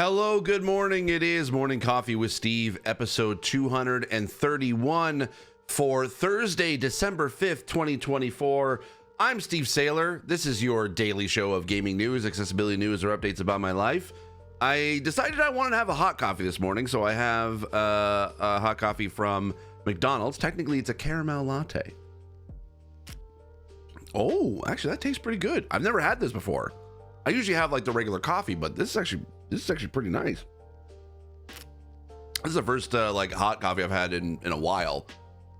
Hello, good morning. It is Morning Coffee with Steve, episode 231 for Thursday, December 5th, 2024. I'm Steve Saylor. This is your daily show of gaming news, accessibility news, or updates about my life. I decided I wanted to have a hot coffee this morning, so I have a hot coffee from McDonald's. Technically, it's a caramel latte. Oh, actually, that tastes pretty good. I've never had this before. I usually have like the regular coffee, but this is actually pretty nice. This is the first like hot coffee I've had in a while.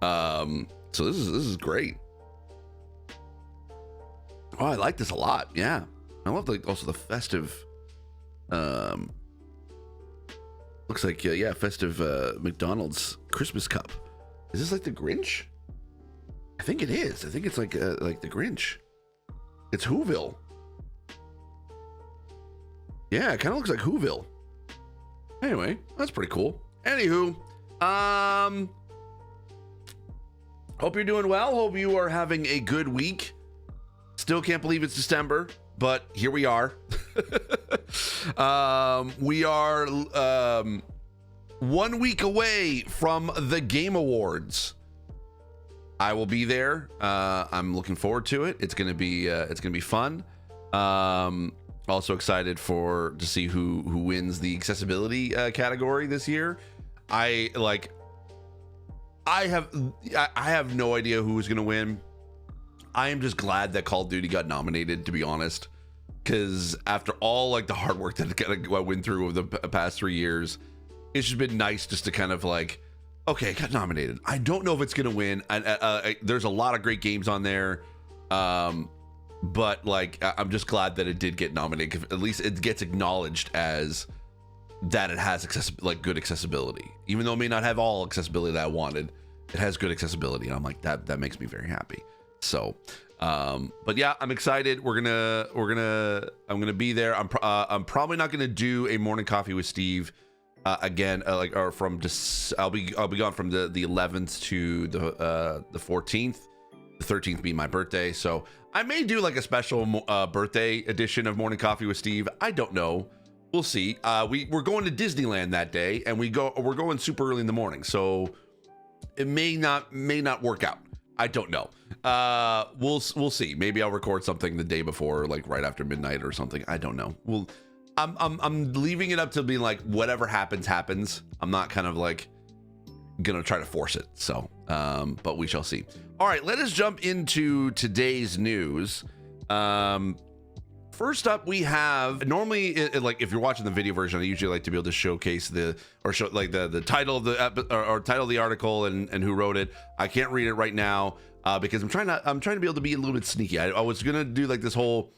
So this is great. Oh, I like this a lot. Yeah, I love also the festive. Looks like yeah, festive McDonald's Christmas cup. Is this like the Grinch? I think it is. I think it's like the Grinch. It's Whoville. Yeah, it kind of looks like Whoville. Anyway, that's pretty cool. Anywho, hope you're doing well. Hope you are having a good week. Still can't believe it's December, but here we are. We are 1 week away from the Game Awards. I will be there. I'm looking forward to it. It's gonna be fun. Also excited to see who wins the accessibility category this year. I have no idea who is gonna win. I am just glad that Call of Duty got nominated, to be honest, because after all like the hard work that I went through over the past 3 years, it's just been nice just to kind of like, okay, it got nominated. I don't know if it's gonna win. There's a lot of great games on there. But like, I'm just glad that it did get nominated, because at least it gets acknowledged as that it has good accessibility, even though it may not have all accessibility that I wanted. It has good accessibility, and I'm like, that makes me very happy. So, but yeah, I'm excited. I'm gonna be there. I'm probably not gonna do a morning coffee with Steve again, I'll be gone from the 11th to the 14th. The 13th being my birthday, so I may do like a special birthday edition of Morning Coffee with Steve. I don't know. We'll see. We're going to Disneyland that day, and we're going super early in the morning, so it may not work out. I don't know. We'll see. Maybe I'll record something the day before, like right after midnight or something. I don't know. I'm leaving it up to being like, whatever happens. I'm not kind of like gonna try to force it. So, but we shall see. All right, let us jump into today's news. First up, we have normally like if you're watching the video version, I usually like to be able to showcase the title of the or title of the article and who wrote it. I can't read it right now because I'm trying to be able to be a little bit sneaky. I was gonna do like this whole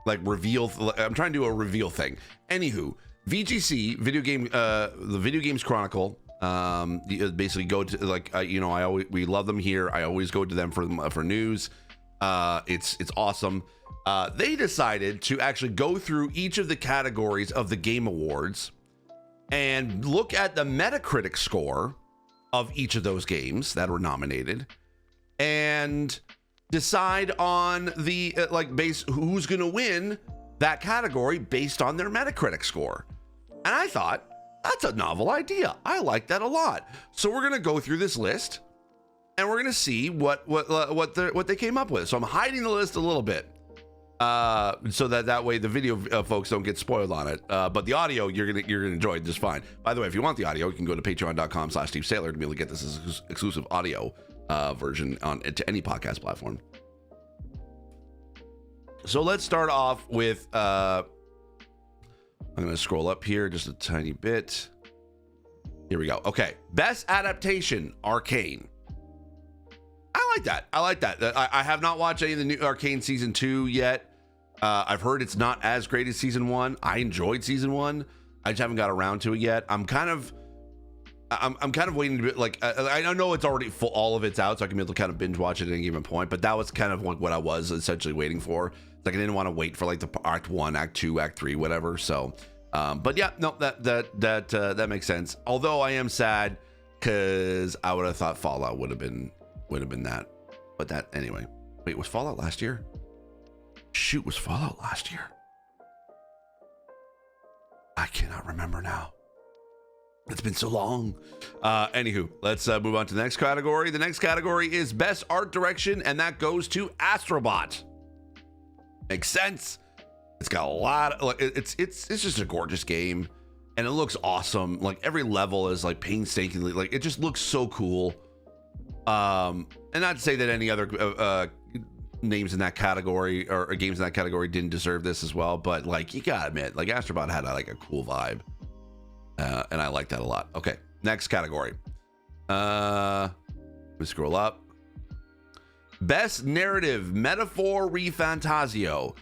like reveal. I'm trying to do a reveal thing. Anywho, VGC video game, the Video Games Chronicle. Basically go to like we love them here. I always go to them for news. It's awesome. They decided to actually go through each of the categories of the Game Awards and look at the Metacritic score of each of those games that were nominated and decide on the who's gonna win that category based on their Metacritic score. And I thought, that's a novel idea. I like that a lot. So we're gonna go through this list, and we're gonna see what they came up with. So I'm hiding the list a little bit, so that way the video folks don't get spoiled on it. But the audio you're gonna enjoy just fine. By the way, if you want the audio, you can go to patreon.com/SteveSaylor to be able to get this as exclusive audio version to any podcast platform. So let's start off with. I'm going to scroll up here just a tiny bit. Here we go. Okay. Best Adaptation, Arcane. I like that. I have not watched any of the new Arcane Season 2 yet. I've heard it's not as great as Season 1. I enjoyed Season 1. I just haven't got around to it yet. I'm kind of waiting to be like, I know it's already full, all of it's out, so I can be able to kind of binge watch it at any given point, but that was kind of what I was essentially waiting for. Like I didn't want to wait for like the Act 1, Act 2, Act 3, whatever. So, but yeah, no, that makes sense. Although I am sad because I would have thought Fallout would have been that. But that anyway. Wait, was Fallout last year? Shoot, was Fallout last year? I cannot remember now. It's been so long. Anywho, let's move on to the next category. The next category is best art direction, and that goes to Astrobot. Makes sense. It's got a lot of, like, it's just a gorgeous game, and it looks awesome. Like every level is like painstakingly, like it just looks so cool. And not to say that any other names in that category or games in that category didn't deserve this as well, but like you gotta admit, like Astrobot had like a cool vibe. And I like that a lot. Okay, next category. Let me scroll up. Best narrative, Metaphor Refantasio.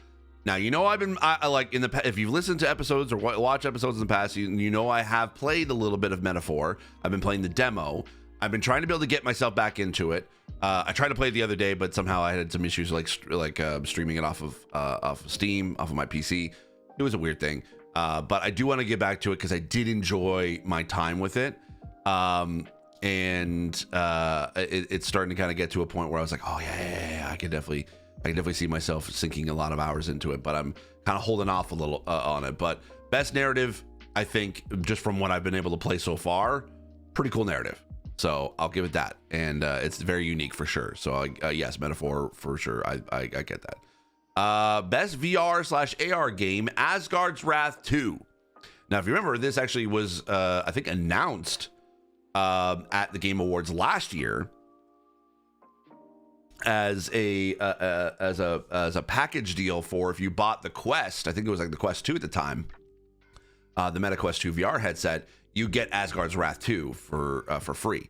Now, you know, I like in the if you've listened to episodes or watch episodes in the past, you know I have played a little bit of Metaphor. I've been playing the demo. I've been trying to be able to get myself back into it. I tried to play it the other day, but somehow I had some issues like streaming it off of Steam, off of my PC. It was a weird thing. But I do want to get back to it because I did enjoy my time with it. It's starting to kind of get to a point where I was like, oh yeah, I can definitely see myself sinking a lot of hours into it, but I'm kind of holding off a little on it. But best narrative, I think, just from what I've been able to play so far, pretty cool narrative. So I'll give it that. And it's very unique for sure. So yes, Metaphor for sure. I get that. Best VR/AR game, Asgard's Wrath 2. Now, if you remember, this actually was, I think, announced at the Game Awards last year as a package deal for if you bought the Quest. I think it was like the Quest 2 at the time, the Meta Quest 2 VR headset. You get Asgard's Wrath 2 for free.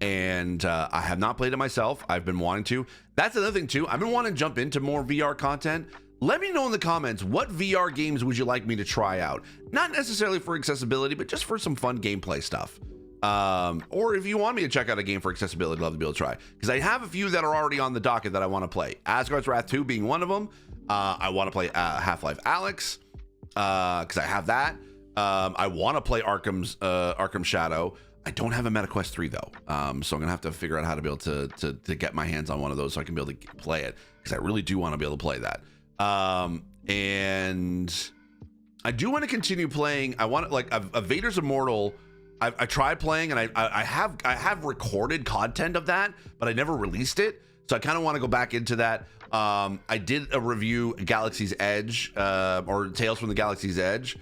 And I have not played it myself. I've been wanting to. That's another thing too. I've been wanting to jump into more VR content. Let me know in the comments, what VR games would you like me to try out? Not necessarily for accessibility, but just for some fun gameplay stuff. Or if you want me to check out a game for accessibility, I'd love to be able to try. Because I have a few that are already on the docket that I want to play. Asgard's Wrath 2 being one of them. I want to play Half-Life Alyx, because I have that. I want to play Arkham Shadow. I don't have a MetaQuest 3 though, so I'm gonna have to figure out how to be able to get my hands on one of those so I can be able to play it, because I really do want to be able to play that. And I do want to continue playing. I want like a Vader's Immortal. I tried playing, and I have recorded content of that, but I never released it. So I kind of want to go back into that. I did a review Galaxy's Edge, or Tales from the Galaxy's Edge.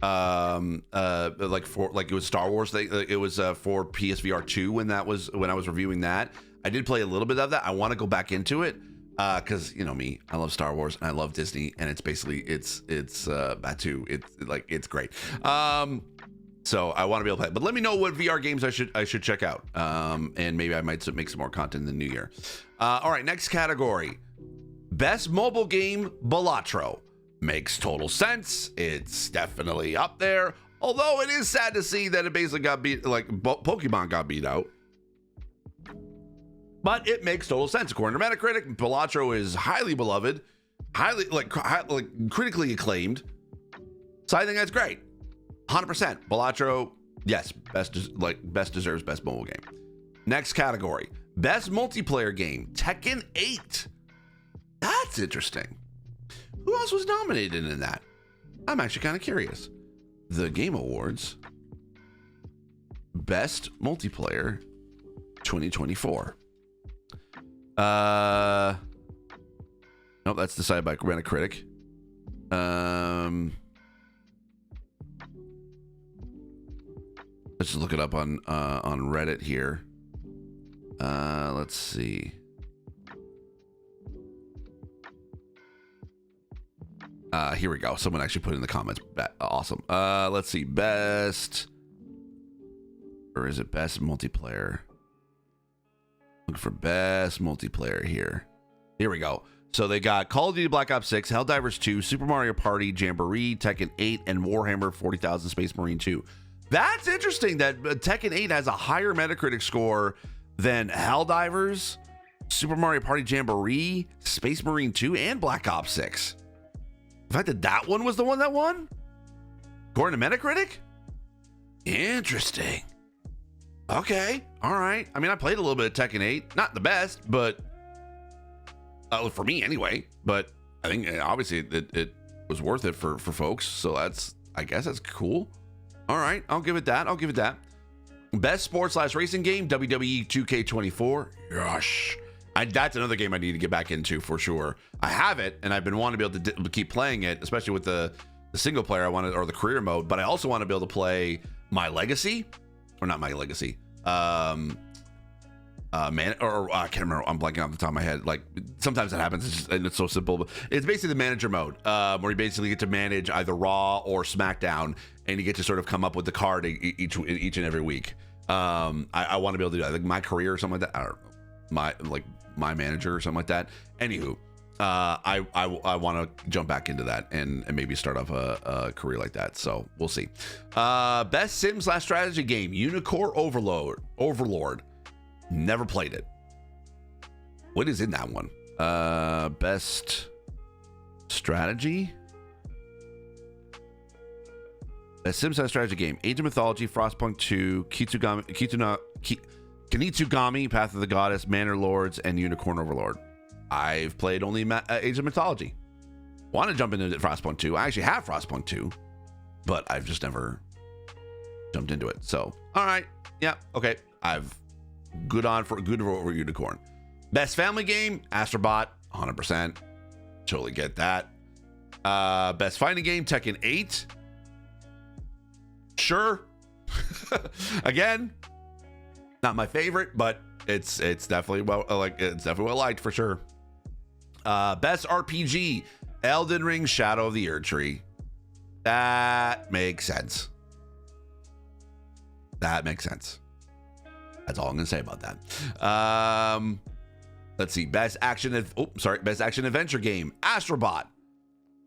Like it was Star Wars thing. It was for PSVR 2 when I was reviewing that. I did play a little bit of that. I want to go back into it because you know me, I love Star Wars and I love Disney, and it's basically it's that too. It's great. So I want to be able to play it. But let me know what VR games I should check out. And maybe I might make some more content in the new year. All right, next category. Best mobile game, Balatro. Makes total sense. It's definitely up there. Although it is sad to see that it basically got beat, like Pokemon got beat out. But it makes total sense. According to Metacritic, Balatro is highly beloved, highly critically acclaimed. So I think that's great. 100%. Balatro, yes, best deserves best mobile game. Next category. Best multiplayer game, Tekken 8. That's interesting. Who else was nominated in that? I'm actually kind of curious. The Game Awards, Best Multiplayer 2024. Nope, that's decided by Metacritic. Let's just look it up on Reddit here. Let's see. Here we go. Someone actually put in the comments. Awesome. Let's see. Best, or is it best multiplayer? Looking for best multiplayer here. Here we go. So they got Call of Duty Black Ops 6, Helldivers 2, Super Mario Party, Jamboree, Tekken 8, and Warhammer 40,000 Space Marine 2. That's interesting that Tekken 8 has a higher Metacritic score than Helldivers, Super Mario Party Jamboree, Space Marine 2, and Black Ops 6. The fact that that one was the one that won? According to Metacritic? Interesting. Okay. All right. I mean, I played a little bit of Tekken 8. Not the best, but for me anyway. But I think obviously it was worth it for folks. So that's I guess that's cool. All right, I'll give it that. I'll give it that. Best sports/racing game, WWE 2K24. Gosh. That's another game I need to get back into for sure. I have it, and I've been wanting to be able to keep playing it, especially with the single player. I want to, or the career mode, but I also want to be able to play My Legacy, or not My Legacy. I can't remember. I'm blanking off the top of my head. Like sometimes that happens, and it's so simple. But it's basically the manager mode, where you basically get to manage either Raw or SmackDown, and you get to sort of come up with the card each and every week. I want to be able to do that, like My Career or something like that. I don't know. My Manager or something like that. Anywho, I want to jump back into that and maybe start off a career like that. So we'll see. Best sim/strategy game, Unicorn Overlord. Never played it. What is in that one? Best strategy. A sim/strategy game, Age of Mythology, Frostpunk 2, Kineitsugami, Path of the Goddess, Manor Lords, and Unicorn Overlord. I've played only Age of Mythology. Want to jump into Frostpunk 2. I actually have Frostpunk 2, but I've just never jumped into it. So, all right. Yeah, okay. I've good over Unicorn. Best family game, Astrobot, 100%. Totally get that. Best fighting game, Tekken 8. Sure. Again, not my favorite, but it's definitely well liked for sure. Best RPG, Elden Ring, Shadow of the Erdtree. That makes sense. That's all I'm gonna say about that. Let's see. Best action adventure game, Astrobot.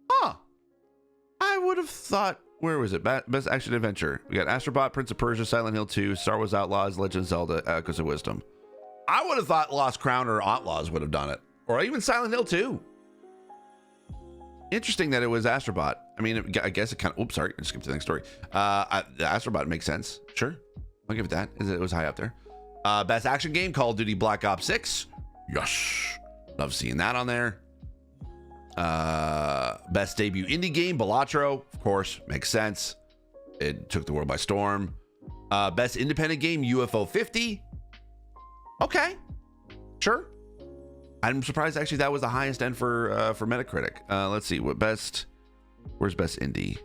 Huh. I would have thought. Where was it? Best action adventure. We got Astrobot, Prince of Persia, Silent Hill 2, Star Wars Outlaws, Legend of Zelda, Echoes of Wisdom. I would have thought Lost Crown or Outlaws would have done it, or even Silent Hill 2. Interesting that it was Astrobot. I mean, I guess it kind of. Oops, sorry, I skipped to the next story. The Astrobot makes sense. Sure, I'll give it that. It was high up there. Best action game, Call of Duty Black Ops 6. Yes, love seeing that on there. Best debut indie game, Balatro, of course, makes sense. It took the world by storm. Best independent game, UFO 50. Okay, sure. I'm surprised actually that was the highest end for Metacritic. Let's see what best. Where's best indie?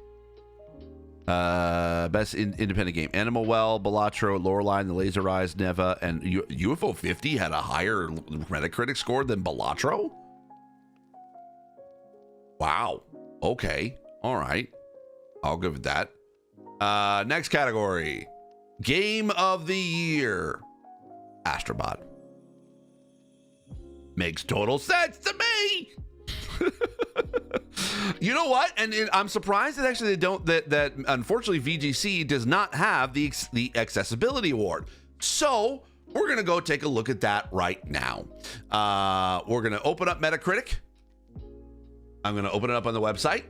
Best independent game, Animal Well, Balatro, Loreline, The Laser Eyes, Neva, and UFO 50 had a higher Metacritic score than Balatro. Wow. Okay. All right. I'll give it that. Next category. Game of the Year. Astrobot. Makes total sense to me. You know what? And I'm surprised that actually they don't, that unfortunately VGC does not have the accessibility award. So we're going to go take a look at that right now. We're going to open up Metacritic. I'm going to open it up on the website,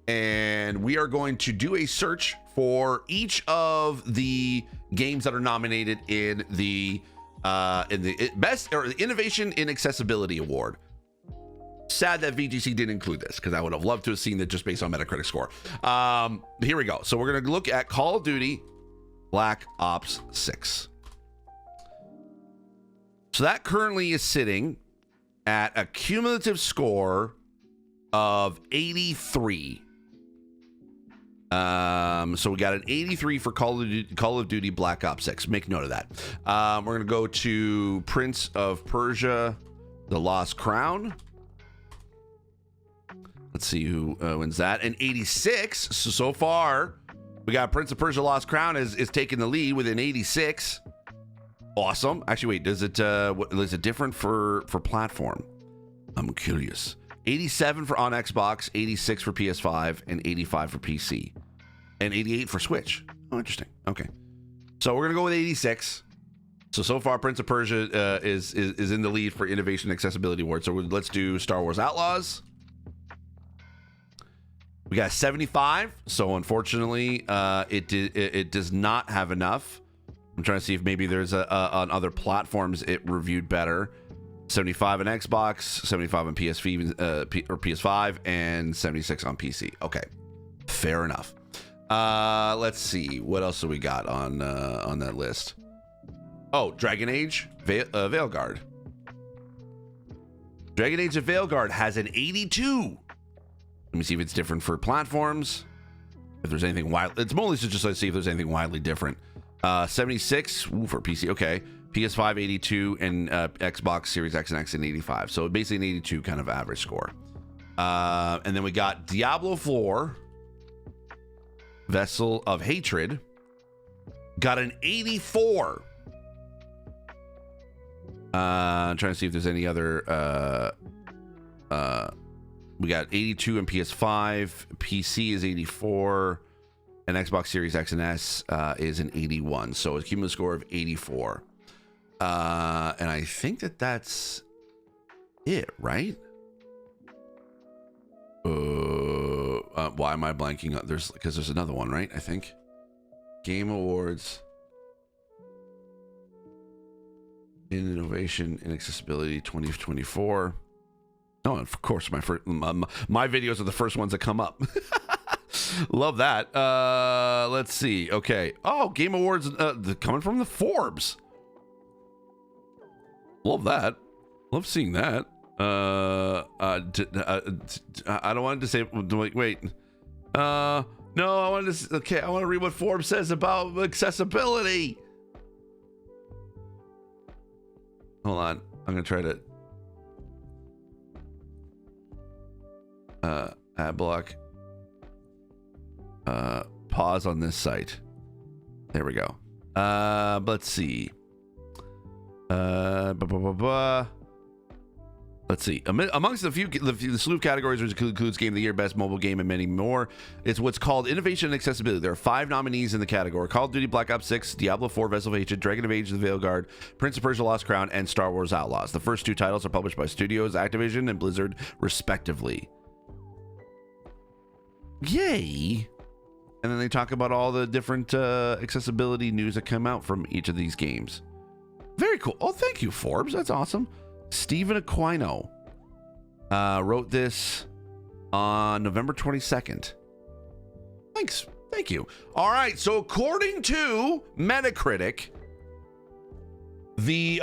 and we are going to do a search for each of the games that are nominated in the best or the Innovation in Accessibility Award. Sad that VGC didn't include this, because I would have loved to have seen it just based on Metacritic score. Here we go. So we're going to look at Call of Duty Black Ops 6. So that currently is sitting at a cumulative score of 83. So we got an 83 for Call of Duty Black Ops 6. Make note of that. We're gonna go to Prince of Persia, The Lost Crown. Let's see who wins that. And 86. So far, we got Prince of Persia, Lost Crown is taking the lead with an 86. Awesome. Actually, wait, is it different for platform? I'm curious. 87 for on Xbox, 86 for PS5, and 85 for PC, and 88 for Switch. Oh, interesting. Okay, so we're gonna go with 86. So far, Prince of Persia is in the lead for Innovation Accessibility Award. So let's do Star Wars Outlaws. We got 75. So unfortunately, it does not have enough. I'm trying to see if maybe there's on other platforms it reviewed better. 75 on Xbox, 75 on PS5, and 76 on PC. Okay, fair enough. Let's see. What else do we got on that list? Oh, Dragon Age Veilguard. Dragon Age of Veilguard has an 82. Let me see if it's different for platforms. If there's anything wild, it's mostly just to see if there's anything wildly different. 76 for PC. Okay, PS5 82 and Xbox Series X and X and 85. So basically an 82 kind of average score. And then we got Diablo 4, Vessel of Hatred, got an 84. I'm trying to see if there's any other. We got 82 in PS5, PC is 84, and Xbox Series X and S is an 81. So a cumulative score of 84. And I think that's it, right? Why am I blanking on? Because there's another one, right? I think Game Awards, Innovation and Accessibility 2024. Oh, of course, my videos are the first ones that come up. Love that. Let's see. Okay. Oh, Game Awards coming from the Forbes. Love that. Love seeing that. I don't want to say. Wait. No, I wanted to. Okay, I want to read what Forbes says about accessibility. Hold on. I'm gonna try to. Ad block. Pause on this site. There we go. Let's see. Let's see. Amongst the slew of categories, which includes Game of the Year, Best Mobile Game, and many more, it's what's called Innovation and Accessibility. There are 5 nominees in the category: Call of Duty Black Ops 6, Diablo 4, Vessel of Hatred, Dragon Age: The Veilguard, Prince of Persia: Lost Crown, and Star Wars Outlaws. The first 2 titles are published by studios Activision and Blizzard, respectively. Yay! And then they talk about all the different accessibility news that come out from each of these games. Very cool. Oh, thank you, Forbes. That's awesome. Stephen Aquino wrote this on November 22nd. Thanks. Thank you. All right. So according to Metacritic, the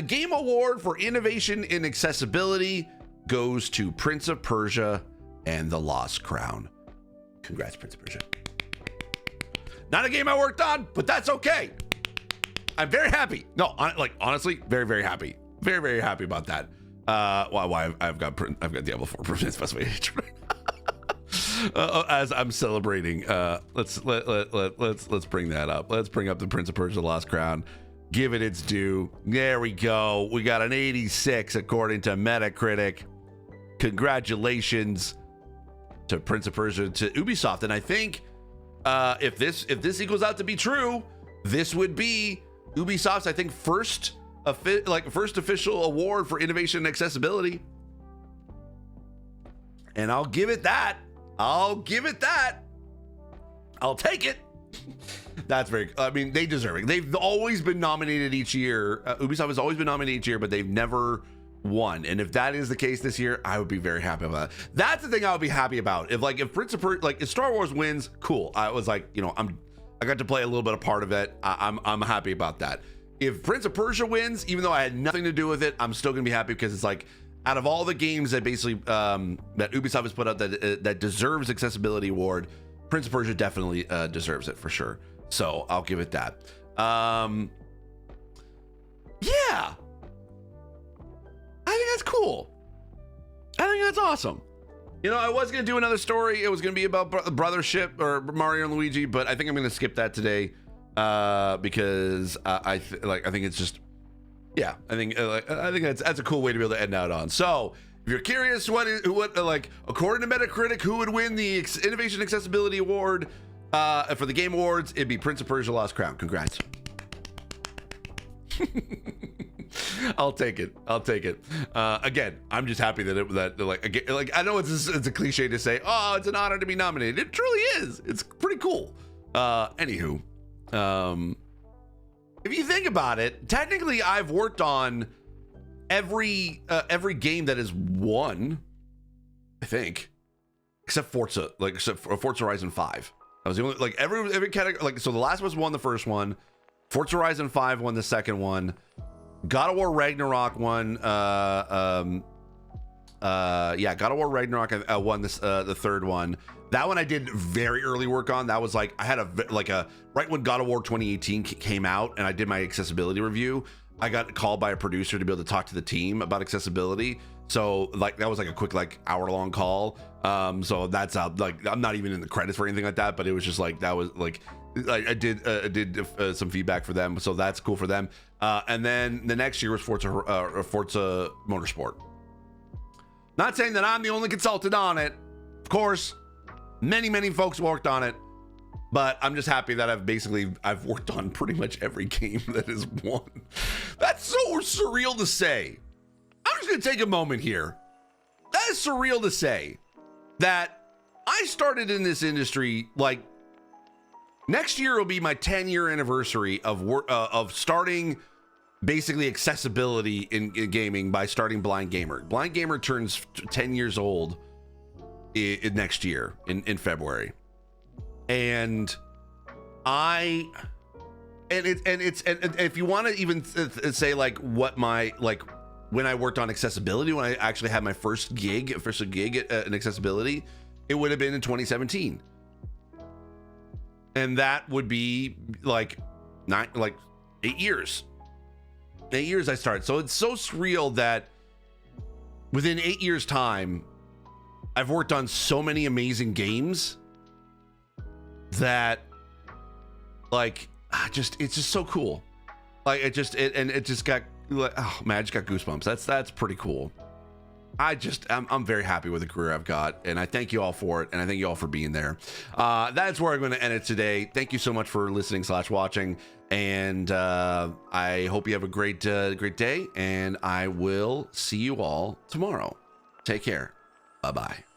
Game Award for Innovation in Accessibility goes to Prince of Persia and the Lost Crown. Congrats, Prince of Persia. Not a game I worked on, but that's okay. I'm very happy. No, honestly, very, very happy. Very, very happy about that. Why I've got Diablo 4 Prince of Persia as I'm celebrating. Let's bring that up. Let's bring up the Prince of Persia: Lost Crown. Give it its due. There we go. We got an 86 according to Metacritic. Congratulations to Prince of Persia, to Ubisoft. And I think if this equals out to be true, this would be Ubisoft's, I think, first official award for innovation and accessibility. And I'll give it that. I'll take it. That's very, I mean, they deserve it. They've always been nominated each year. Ubisoft has always been nominated each year, but they've never won. And if that is the case this year, I would be very happy about that. That's the thing I would be happy about. If Prince of Persia, if Star Wars wins, cool. I was like, I got to play a little bit of part of it. I'm happy about that. If Prince of Persia wins, even though I had nothing to do with it, I'm still gonna be happy, because it's like, out of all the games that basically that Ubisoft has put out that deserves accessibility award, Prince of Persia definitely deserves it for sure. So I'll give it that. Yeah, I think that's cool. I think that's awesome. I was gonna do another story. It was gonna be about Brothership or Mario and Luigi, but I think I'm gonna skip that today because I think it's just, yeah. I think that's a cool way to be able to end out on. So if you're curious, what according to Metacritic, who would win the Innovation Accessibility Award for the Game Awards? It'd be Prince of Persia: Lost Crown. Congrats. I'll take it. Again, I'm just happy that I know it's a cliche to say, oh, it's an honor to be nominated. It truly is. It's pretty cool. Anywho, if you think about it, technically I've worked on every game that is won, I think, except Forza Horizon 5. I was the only, like, every category, like, so The Last of Us won the first one, Forza Horizon 5 won the second one, God of War Ragnarok won, God of War Ragnarok won this, the third one. That one I did very early work on. That was like, I had a right when God of War 2018 came out and I did my accessibility review, I got called by a producer to be able to talk to the team about accessibility. So like, that was like a quick, like, hour-long call. So that's like, I'm not even in the credits for anything like that, but it was just like, that was like, I did some feedback for them, so that's cool for them. And then the next year was Forza Motorsport. Not saying that I'm the only consultant on it. Of course, many folks worked on it, but I'm just happy that I've worked on pretty much every game that has won. That's so surreal to say. I'm just gonna take a moment here. That is surreal to say that I started in this industry, like, next year will be my 10-year anniversary of starting basically accessibility in gaming by starting Blind Gamer. Blind Gamer turns 10 years old next year in February, and if you want to even say like what my, like, when I worked on accessibility, when I actually had my first gig in accessibility, it would have been in 2017. And that would be like 8 years. 8 years I started. So it's so surreal that within 8 years time, I've worked on so many amazing games that, like, it's just so cool. Like, it just got, like, oh man, I just got goosebumps. That's pretty cool. I'm very happy with the career I've got, and I thank you all for it, and I thank you all for being there. That's where I'm going to end it today. Thank you so much for listening / watching, and I hope you have a great day, and I will see you all tomorrow. Take care. Bye-bye.